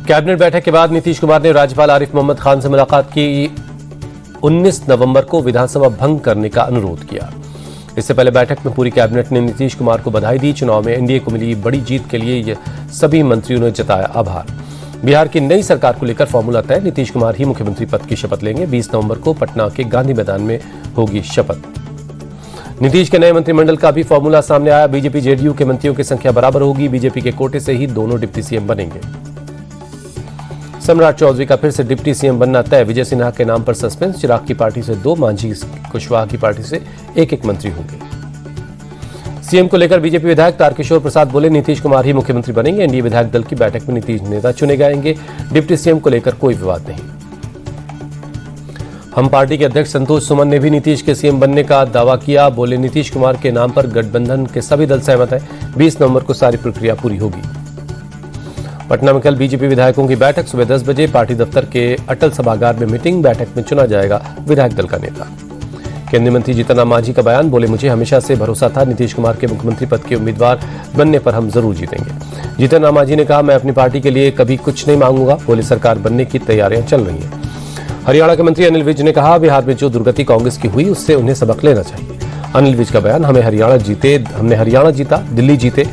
Cabinet बैठक के बाद नीतीश कुमार ने राज्यपाल आरिफ मोहम्मद खान से मुलाकात की। 19 नवंबर को विधानसभा भंग करने का अनुरोध किया। इससे पहले बैठक में पूरी कैबिनेट ने नीतीश कुमार को बधाई दी। चुनाव में एनडीए को मिली बड़ी जीत के लिए सभी मंत्रियों ने जताया आभार। बिहार की नई सरकार को लेकर फॉर्मूला तय, नीतीश कुमार ही मुख्यमंत्री पद की शपथ लेंगे। 20 नवंबर को पटना के गांधी मैदान में होगी शपथ। नीतीश के नए मंत्रिमंडल का भी फॉर्मूला सामने आया। बीजेपी जेडीयू के मंत्रियों की संख्या बराबर होगी। बीजेपी के कोटे से ही दोनों डिप्टी सीएम बनेंगे। सम्राट चौधरी का फिर से डिप्टी सीएम बनना तय। विजय सिन्हा के नाम पर सस्पेंस। चिराग की पार्टी से 2, मांझी कुशवाहा की पार्टी से एक मंत्री होंगे। सीएम को लेकर बीजेपी विधायक तारकिशोर प्रसाद बोले, नीतीश कुमार ही मुख्यमंत्री बनेंगे। एनडीए विधायक दल की बैठक में नीतीश नेता चुने जाएंगे। डिप्टी सीएम को लेकर कोई विवाद नहीं। हम पार्टी के अध्यक्ष संतोष सुमन ने भी नीतीश के सीएम बनने का दावा किया। बोले, नीतीश कुमार के नाम पर गठबंधन के सभी दल सहमत हैं। 20 नवंबर को सारी प्रक्रिया पूरी होगी। पटना में कल बीजेपी विधायकों की बैठक। सुबह 10 बजे पार्टी दफ्तर के अटल सभागार में मीटिंग। बैठक में चुना जाएगा विधायक दल का नेता। केंद्रीय मंत्री जीतन राम मांझी का बयान। बोले, मुझे हमेशा से भरोसा था नीतीश कुमार के मुख्यमंत्री पद के उम्मीदवार बनने पर हम जरूर जीतेंगे। जीतन राम मांझी ने कहा, मैं अपनी पार्टी के लिए कभी कुछ नहीं मांगूंगा। बोले, सरकार बनने की तैयारियां चल रही हैं। हरियाणा के मंत्री अनिल विज ने कहा, बिहार में जो दुर्गति कांग्रेस की हुई उससे उन्हें सबक लेना चाहिए। अनिल विज का बयान। हमने हरियाणा जीता, दिल्ली जीते,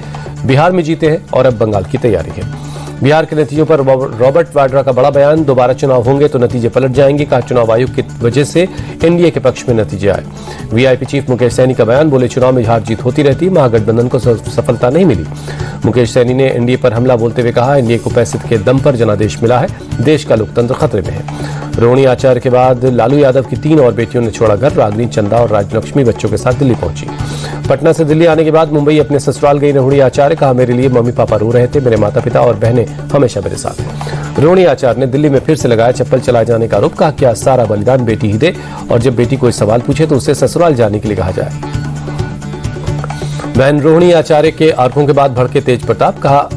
बिहार में जीते हैं और अब बंगाल की तैयारी है। बिहार के नतीजों पर रॉबर्ट वाड्रा का बड़ा बयान। दोबारा चुनाव होंगे तो नतीजे पलट जाएंगे। कहा, चुनाव आयोग की वजह से एनडीए के पक्ष में नतीजे आए। वीआईपी चीफ मुकेश सैनी का बयान। बोले, चुनाव में हार जीत होती रहती, महागठबंधन को सफलता नहीं मिली। मुकेश सैनी ने एनडीए पर हमला बोलते हुए कहा, एनडीए को पैसे के दम पर जनादेश मिला है। देश का लोकतंत्र खतरे में है। रोहिणी आचार्य के बाद लालू यादव की 3 और बेटियों ने छोड़ा घर। रागिनी, चंदा और राजलक्ष्मी बच्चों के साथ दिल्ली पहुंची। पटना से दिल्ली आने के बाद मुंबई अपने ससुराल गई रोहिणी आचार्य। कहा, मेरे लिए मम्मी पापा रो रहे थे, मेरे माता पिता और बहनें हमेशा मेरे साथ हैं। रोहिणी आचार्य ने दिल्ली में फिर से लगाया चप्पल चलाए जाने का आरोप। कहा, क्या सारा बलिदान बेटी ही दे और जब बेटी कोई सवाल पूछे तो उसे ससुराल जाने के लिए कहा जाए। बहन रोहिणी आचार्य के आरोपों के बाद भड़के तेज प्रताप। कहा,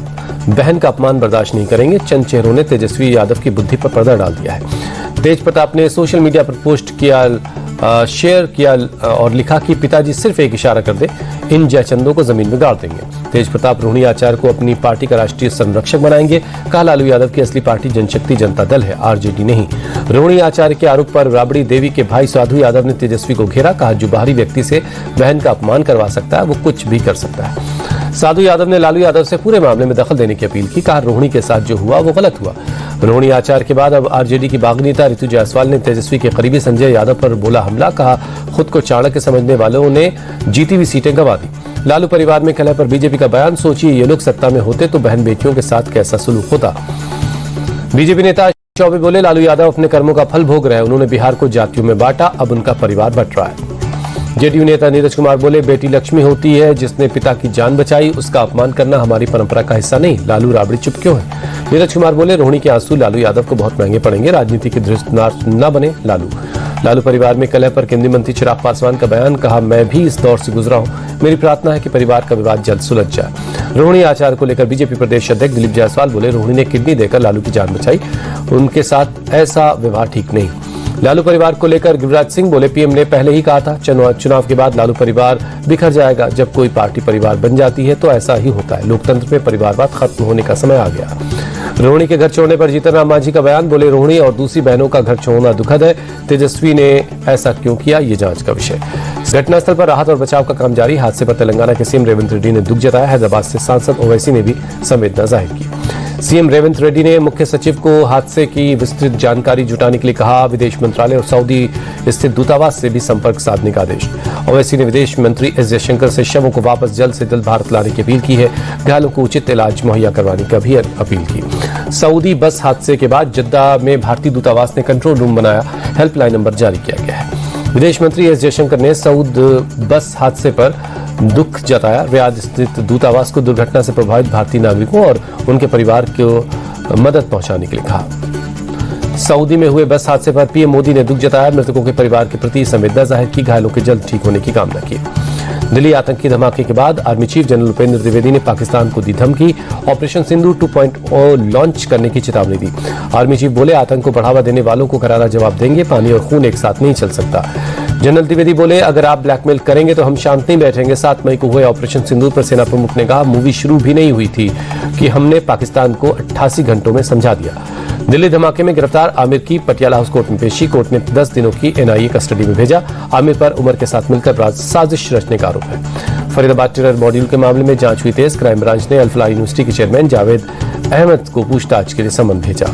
बहन का अपमान बर्दाश्त नहीं करेंगे। चंद चेहरों ने तेजस्वी यादव की बुद्धि पर पर्दा डाल दिया है। तेज प्रताप ने सोशल मीडिया पर पोस्ट किया, शेयर किया और लिखा कि पिताजी सिर्फ एक इशारा कर दे, इन जयचंदों को जमीन में गाड़ देंगे। तेज प्रताप रोहिणी आचार्य को अपनी पार्टी का राष्ट्रीय संरक्षक बनाएंगे। कहा, लालू यादव की असली पार्टी जनशक्ति जनता दल है, आरजेडी नहीं। रोहिणी आचार्य के आरोप पर राबड़ी देवी के भाई साधु यादव ने तेजस्वी को घेरा। कहा, जो बाहरी व्यक्ति से बहन का अपमान करवा सकता है वो कुछ भी कर सकता है। साधु यादव ने लालू यादव से पूरे मामले में दखल देने की अपील की। कहा, रोहिणी के साथ जो हुआ वो गलत हुआ। रोहिणी आचार्य के बाद अब आरजेडी की बागी नेता ऋतु जायसवाल ने तेजस्वी के करीबी संजय यादव पर बोला हमला। कहा, खुद को चाणक्य समझने वालों ने जीती हुई सीटें गंवा दी। लालू परिवार में कलह पर बीजेपी का बयान। सोचिए, ये लोग सत्ता में होते तो बहन बेटियों के साथ कैसा सलूक होता। बीजेपी नेता चौबे बोले, लालू यादव अपने कर्मों का फल भोग रहे हैं। उन्होंने बिहार को जातियों में बांटा, अब उनका परिवार बंट रहा है। जेडीयू नेता नीरज कुमार बोले, बेटी लक्ष्मी होती है, जिसने पिता की जान बचाई, उसका अपमान करना हमारी परंपरा का हिस्सा नहीं। लालू राबड़ी चुप क्यों है? नीरज कुमार बोले, रोहिणी के आंसू लालू यादव को बहुत महंगे पड़ेंगे। राजनीति की धृष्टनार न बने लालू परिवार में कलह पर केंद्रीय मंत्री चिराग पासवान का बयान। कहा, मैं भी इस दौर से गुजरा हूं, मेरी प्रार्थना है कि परिवार का विवाद जल्द सुलझ जाए। रोहिणी आचार्य को लेकर बीजेपी प्रदेश अध्यक्ष दिलीप जायसवाल बोले, रोहिणी ने किडनी देकर लालू की जान बचाई, उनके साथ ऐसा व्यवहार ठीक नहीं। लालू परिवार को लेकर गिरिराज सिंह बोले, पीएम ने पहले ही कहा था चुनाव के बाद लालू परिवार बिखर जाएगा। जब कोई पार्टी परिवार बन जाती है तो ऐसा ही होता है। लोकतंत्र में परिवारवाद खत्म होने का समय आ गया। रोहिणी के घर छोड़ने पर जीतन राम मांझी का बयान। बोले, रोहिणी और दूसरी बहनों का घर छोड़ना दुखद है। तेजस्वी ने ऐसा क्यों किया, ये जांच का विषय। घटनास्थल पर राहत और बचाव का काम जारी। हादसे पर तेलंगाना के सीएम रेवंत रेड्डी ने दुख जताया। हैदराबाद से सांसद ओवैसी ने भी संवेदना जाहिर की। सीएम रेवंत रेड्डी ने मुख्य सचिव को हादसे की विस्तृत जानकारी जुटाने के लिए कहा। विदेश मंत्रालय और सऊदी स्थित दूतावास से भी संपर्क साधने का आदेश। ओवैसी ने विदेश मंत्री एस जयशंकर से शवों को वापस जल्द से जल्द भारत लाने की अपील की है। घायलों को उचित इलाज मुहैया करवाने की भी अपील की। सऊदी बस हादसे के बाद जद्दा में भारतीय दूतावास ने कंट्रोल रूम बनाया। हेल्पलाइन नंबर जारी किया गया है। विदेश मंत्री एस जयशंकर ने सऊद बस हादसे पर दुख जताया। रियाद स्थित दूतावास को दुर्घटना से प्रभावित भारतीय नागरिकों और उनके परिवार को मदद पहुंचाने के लिए कहा। सऊदी में हुए बस हादसे पर पीएम मोदी ने दुख जताया। मृतकों के परिवार के प्रति संवेदना जाहिर की। घायलों के जल्द ठीक होने की कामना की। दिल्ली आतंकी धमाके के बाद army chief general Upendra Dwivedi ने पाकिस्तान को दी धमकी। ऑपरेशन सिंदूर 2.0 लॉन्च करने की चेतावनी दी। आर्मी चीफ बोले, आतंक को बढ़ावा देने वालों को करारा जवाब देंगे। पानी और खून एक साथ नहीं चल सकता। जनरल द्विवेदी बोले, अगर आप ब्लैकमेल करेंगे तो हम शांत नहीं बैठेंगे। 7 मई को हुए ऑपरेशन सिंदूर पर सेना प्रमुख ने कहा, मूवी शुरू भी नहीं हुई थी कि हमने पाकिस्तान को 88 घंटों में समझा दिया। दिल्ली धमाके में गिरफ्तार आमिर की पटियाला हाउस कोर्ट में पेशी। कोर्ट ने 10 दिनों की NIA कस्टडी में भेजा। आमिर पर उमर के साथ मिलकर साजिश रचने का आरोप है। फरीदाबाद टेरर मॉड्यूल के मामले में जांच हुई तेज। क्राइम ब्रांच ने अल-फलाह यूनिवर्सिटी के चेयरमैन जावेद अहमद को पूछताछ के लिए समन भेजा।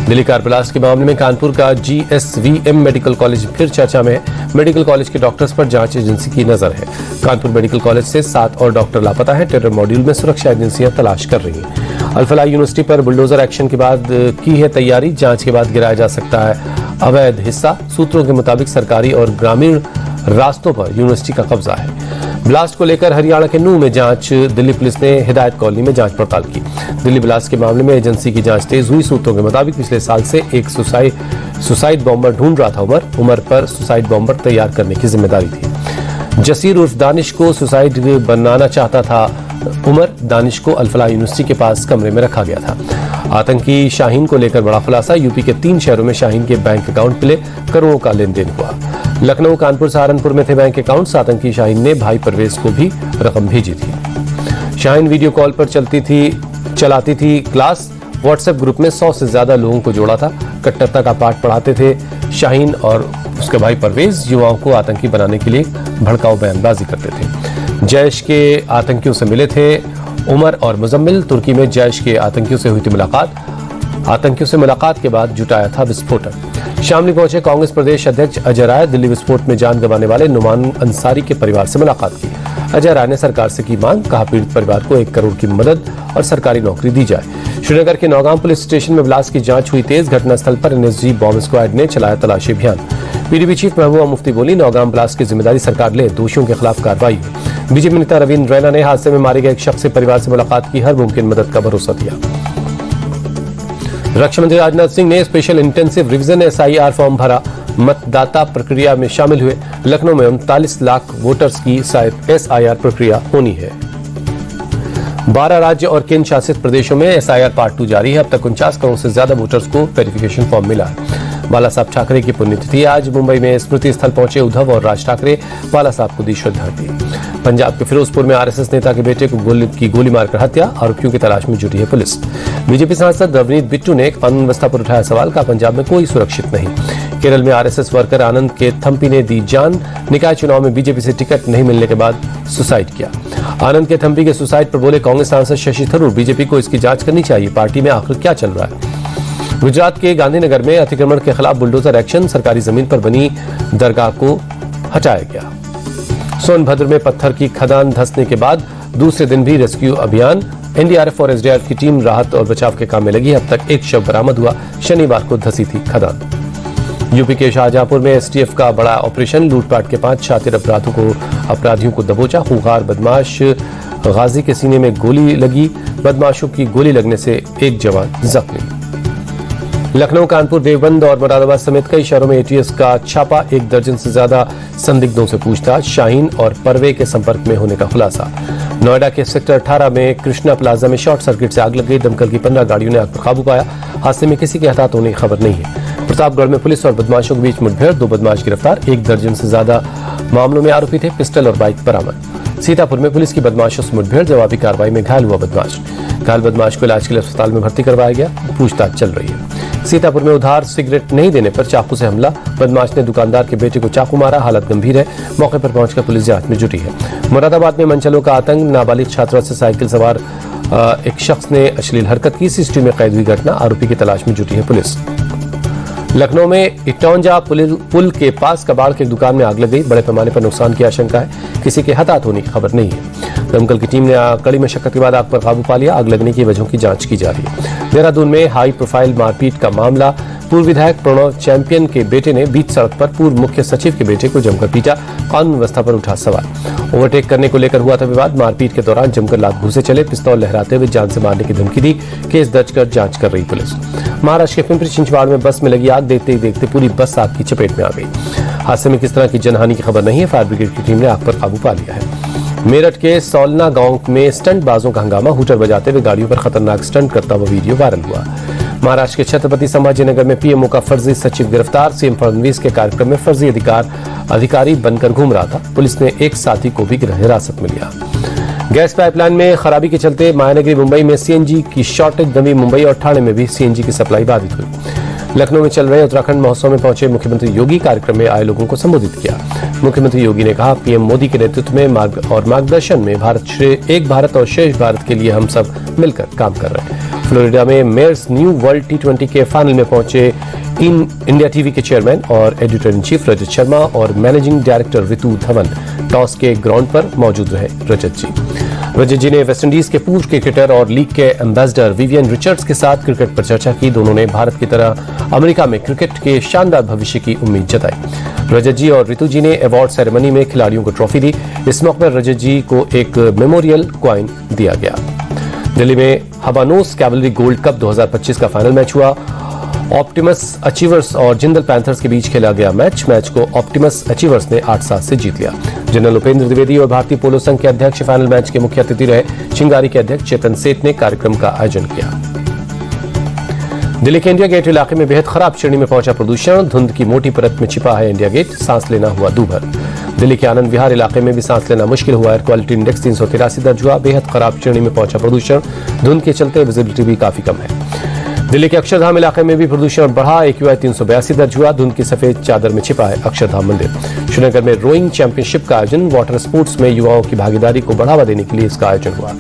दिल्ली कार ब्लास्ट के मामले में कानपुर का GSVM मेडिकल कॉलेज फिर चर्चा में है। मेडिकल कॉलेज के डॉक्टर्स पर जांच एजेंसी की नजर है। कानपुर मेडिकल कॉलेज से 7 और डॉक्टर लापता हैं। टेरर मॉड्यूल में सुरक्षा एजेंसियां तलाश कर रही हैं। अल-फलाह यूनिवर्सिटी पर बुलडोजर एक्शन के बाद की है तैयारी। जांच के बाद गिराया जा सकता है अवैध हिस्सा। सूत्रों के मुताबिक सरकारी और ग्रामीण रास्तों पर यूनिवर्सिटी का कब्जा है। ब्लास्ट को लेकर हरियाणा के नूंह में जांच। दिल्ली पुलिस ने हिदायत कॉलोनी में जांच पड़ताल की। दिल्ली ब्लास्ट के मामले में एजेंसी की जांच तेज हुई। सूत्रों के मुताबिक पिछले साल से एक सुसाइड बॉम्बर ढूंढ रहा था उमर पर सुसाइड बॉम्बर तैयार करने की जिम्मेदारी थी। जसीर उर्फ दानिश को सुसाइड बनाना चाहता था उमर। दानिश को अल-फलाह यूनिवर्सिटी के पास कमरे में रखा गया था। आतंकी शाहीन को लेकर बड़ा खुलासा। यूपी के 3 शहरों में शाहीन के बैंक अकाउंट मिले। करोड़ों का लेन देन हुआ। लखनऊ, कानपुर, सहारनपुर में थे बैंक अकाउंट्स। आतंकी शाहीन ने भाई परवेज को भी रकम भेजी थी। शाहीन वीडियो कॉल पर चलाती थी क्लास। व्हाट्सएप ग्रुप में 100 से ज्यादा लोगों को जोड़ा था। कट्टरता का पाठ पढ़ाते थे शाहीन और उसके भाई परवेज युवाओं को आतंकी बनाने के लिए भड़काऊ बयानबाजी करते थे। जैश के आतंकियों से मिले थे उमर और मुजम्मिल। तुर्की में जैश के आतंकियों से हुई थी मुलाकात। आतंकियों से मुलाकात के बाद जुटाया था विस्फोटक। शामली पहुंचे कांग्रेस प्रदेश अध्यक्ष अजय राय। दिल्ली विस्फोट में जान गंवाने वाले नुमान अंसारी के परिवार से मुलाकात की। अजय राय ने सरकार से की मांग। कहा, पीड़ित परिवार को 1 करोड़ की मदद और सरकारी नौकरी दी जाए। श्रीनगर के नौगाम पुलिस स्टेशन में ब्लास्ट की जांच हुई तेज। घटनास्थल पर NSG बॉम्ब स्क्वाड ने चलाया तलाशी अभियान। PDP चीफ महबूबा मुफ्ती बोली, नौगाम ब्लास्ट की जिम्मेदारी सरकार ले, दोषियों के खिलाफ कार्रवाई हो। बीजेपी नेता रवींद्र रैना ने हादसे में मारे गए एक शख्स से परिवार से मुलाकात की। हर मुमकिन मदद का भरोसा दिया। रक्षा मंत्री राजनाथ सिंह ने special intensive revision SIR form भरा। मतदाता प्रक्रिया में शामिल हुए। लखनऊ में 39 लाख वोटर्स की SIR प्रक्रिया होनी है। 12 राज्य और केंद्र शासित प्रदेशों में SIR पार्ट 2 जारी है। अब तक 49 करोड़ से ज्यादा वोटर्स को वेरिफिकेशन फॉर्म मिला है। बाला साहब ठाकरे की पुण्यतिथि आज। मुंबई में स्मृति स्थल पहुंचे उद्धव और राज ठाकरे। बाला साहब को दी श्रद्धांजलि। पंजाब के फिरोजपुर में RSS नेता के बेटे को गोली मारकर हत्या। आरोपियों की तलाश में जुटी है पुलिस। बीजेपी सांसद रवनीत बिट्टू ने कानून व्यवस्था पर उठाया सवाल। का पंजाब में कोई सुरक्षित नहीं। केरल में RSS वर्कर आनंद के थम्पी ने दी जान। निकाय चुनाव में बीजेपी से टिकट नहीं मिलने के बाद सुसाइड किया। आनंद के थम्पी के सुसाइड पर बोले कांग्रेस सांसद शशि थरूर, बीजेपी को इसकी जांच करनी चाहिए। पार्टी में आखिर क्या चल रहा है। गुजरात के गांधीनगर में अतिक्रमण के खिलाफ बुलडोजर एक्शन। सरकारी जमीन पर बनी दरगाह को हटाया गया। सोनभद्र में पत्थर की खदान धंसने के बाद दूसरे दिन भी रेस्क्यू अभियान। NDRF और SDRF की टीम राहत और बचाव के काम में लगी। अब तक 1 शव बरामद हुआ। शनिवार को धंसी थी खदान। यूपी के शाहजहांपुर में STF का बड़ा ऑपरेशन। लूटपाट के 5 शातिर अपराधियों को दबोचा। खूंखार बदमाश गाजी के सीने में गोली लगी। बदमाशों की गोली लगने से एक जवान जख्मी। लखनऊ, कानपुर, देवबंद और मुरादाबाद समेत कई शहरों में ATS का छापा। 1 दर्जन से ज्यादा संदिग्धों से पूछताछ। शाहीन और परवे के संपर्क में होने का खुलासा। नोएडा के सेक्टर 18 में कृष्णा प्लाजा में शॉर्ट सर्किट से आग लग गई। दमकल की 15 गाड़ियों ने आग पर काबू पाया। हादसे में किसी के हताहत होने की खबर नहीं है। प्रतापगढ़ में पुलिस और बदमाशों के बीच मुठभेड़। 2 बदमाश गिरफ्तार। 1 दर्जन से ज्यादा मामलों में आरोपी थे। पिस्टल और बाइक बरामद। सीतापुर में पुलिस की बदमाशों से मुठभेड़। जवाबी कार्रवाई में घायल हुआ बदमाश। घायल बदमाश को इलाज के लिए अस्पताल में भर्ती करवाया गया। पूछताछ चल रही है। सीतापुर में उधार सिगरेट नहीं देने पर चाकू से हमला। बदमाश ने दुकानदार के बेटे को चाकू मारा। हालत गंभीर है। मौके पर पहुंचकर पुलिस जांच में जुटी है। मुरादाबाद में मनचलों का आतंक। नाबालिग छात्रा से साइकिल सवार एक शख्स ने अश्लील हरकत की। CCTV में कैद हुई घटना। आरोपी की तलाश में जुटी है पुलिस। लखनऊ में इटौंजा पुल के पास कबाड़ की दुकान में आग लग गई। बड़े पैमाने पर नुकसान की आशंका है। किसी के हताहत होने की खबर नहीं है। दमकल की टीम ने कड़ी मशक्कत के बाद आग पर काबू पा लिया। आग लगने की वजहों की जांच की जा रही है। देहरादून में हाई प्रोफाइल मारपीट का मामला। पूर्व विधायक प्रणव चैंपियन के बेटे ने बीच सड़क पर पूर्व मुख्य सचिव के बेटे को जमकर पीटा। कानून व्यवस्था पर उठा सवाल। ओवरटेक करने को लेकर हुआ था विवाद। मारपीट के दौरान जमकर लात घूसे चले। पिस्तौल लहराते हुए जान से मारने की धमकी दी। केस दर्ज कर जांच कर रही पुलिस। महाराष्ट्र के पिंपरी चिंचवाड़ में बस में लगी आग। देखते ही देखते पूरी बस आग की चपेट में आ गई। हादसे में किस तरह की जनहानि की खबर नहीं है। फायर ब्रिगेड की टीम ने आग पर काबू पा लिया है। मेरठ के सौलना गांव में स्टंट बाजों का हंगामा। हूटर बजाते हुए गाड़ियों पर खतरनाक स्टंट करता हुआ वीडियो वायरल हुआ। महाराष्ट्र के छत्रपति संभाजीनगर में पीएमओ का फर्जी सचिव गिरफ्तार। सीएम फडणवीस के कार्यक्रम में फर्जी अधिकारी बनकर घूम रहा था। पुलिस ने एक साथी को भी हिरासत में लिया। गैस पाइपलाइन में खराबी के चलते मायानगरी मुंबई में सीएनजी की शॉर्टेज दबी। मुंबई और ठाणे में भी सीएनजी की सप्लाई बाधित हुई। लखनऊ में चल रहे उत्तराखंड महोत्सव में पहुंचे मुख्यमंत्री योगी कार्यक्रम में आए लोगों को संबोधित किया। मुख्यमंत्री योगी ने कहा, पीएम मोदी के नेतृत्व में मार्गदर्शन में एक भारत और श्रेष्ठ भारत के लिए हम सब मिलकर काम कर रहे हैं। फ्लोरिडा में मेयर्स न्यू वर्ल्ड T20 के फाइनल में पहुंचे इंडिया टीवी के चेयरमैन और editor in chief Rajat Sharma और managing director Ritu Dhawan toss के ग्राउंड पर मौजूद रहे। रजत जी ने वेस्टइंडीज के पूर्व क्रिकेटर और लीग के एम्बेसडर विवियन रिचर्ड्स के साथ क्रिकेट पर चर्चा की। दोनों ने भारत की तरह अमेरिका में क्रिकेट के शानदार भविष्य की उम्मीद जताई। रजत जी और रितु जी ने अवार्ड सेरेमनी में खिलाड़ियों को ट्रॉफी दी। इस मौके पर रजत जी को एक मेमोरियल कॉइन दिया गया। दिल्ली में हबानोस कैवलरी गोल्ड कप 2025 का फाइनल मैच हुआ। ऑप्टिमस अचीवर्स और जिंदल पैंथर्स के बीच खेला गया मैच को ऑप्टिमस अचीवर्स ने 8-7 से जीत लिया। जनरल उपेंद्र द्विवेदी और भारतीय पोलो संघ के अध्यक्ष फाइनल मैच के मुख्य अतिथि रहे। चिंगारी के अध्यक्ष चेतन सेठ ने कार्यक्रम का आयोजन किया। दिल्ली के इंडिया गेट इलाके में बेहद खराब श्रेणी में पहुंचा प्रदूषण। धुंध की मोटी परत में छिपा है इंडिया गेट। सांस लेना हुआ दूभर। दिल्ली के आनंद विहार इलाके में भी सांस लेना मुश्किल हुआ। एयर क्वालिटी इंडेक्स 383 दर्ज हुआ। बेहद खराब श्रेणी में पहुंचा प्रदूषण। धुंध के चलते विजिबिलिटी भी काफी कम है। दिल्ली के अक्षरधाम इलाके में भी प्रदूषण बढ़ा। AQI 382 दर्ज हुआ। धुंध की सफेद चादर में छिपा है अक्षरधाम मंदिर। श्रीनगर में रोइंग चैंपियनशिप का आयोजन। वाटर स्पोर्ट्स में युवाओं की भागीदारी को बढ़ावा देने के लिए इसका आयोजन हुआ।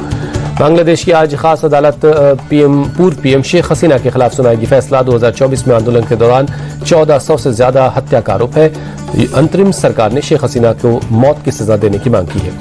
बांग्लादेश की आज खास अदालत पूर्व पीएम शेख हसीना के खिलाफ सुनाएगी फैसला। 2024 में आंदोलन के दौरान 1400 से ज्यादा हत्या का आरोप है। अंतरिम सरकार ने शेख हसीना को मौत की सजा देने की मांग की है।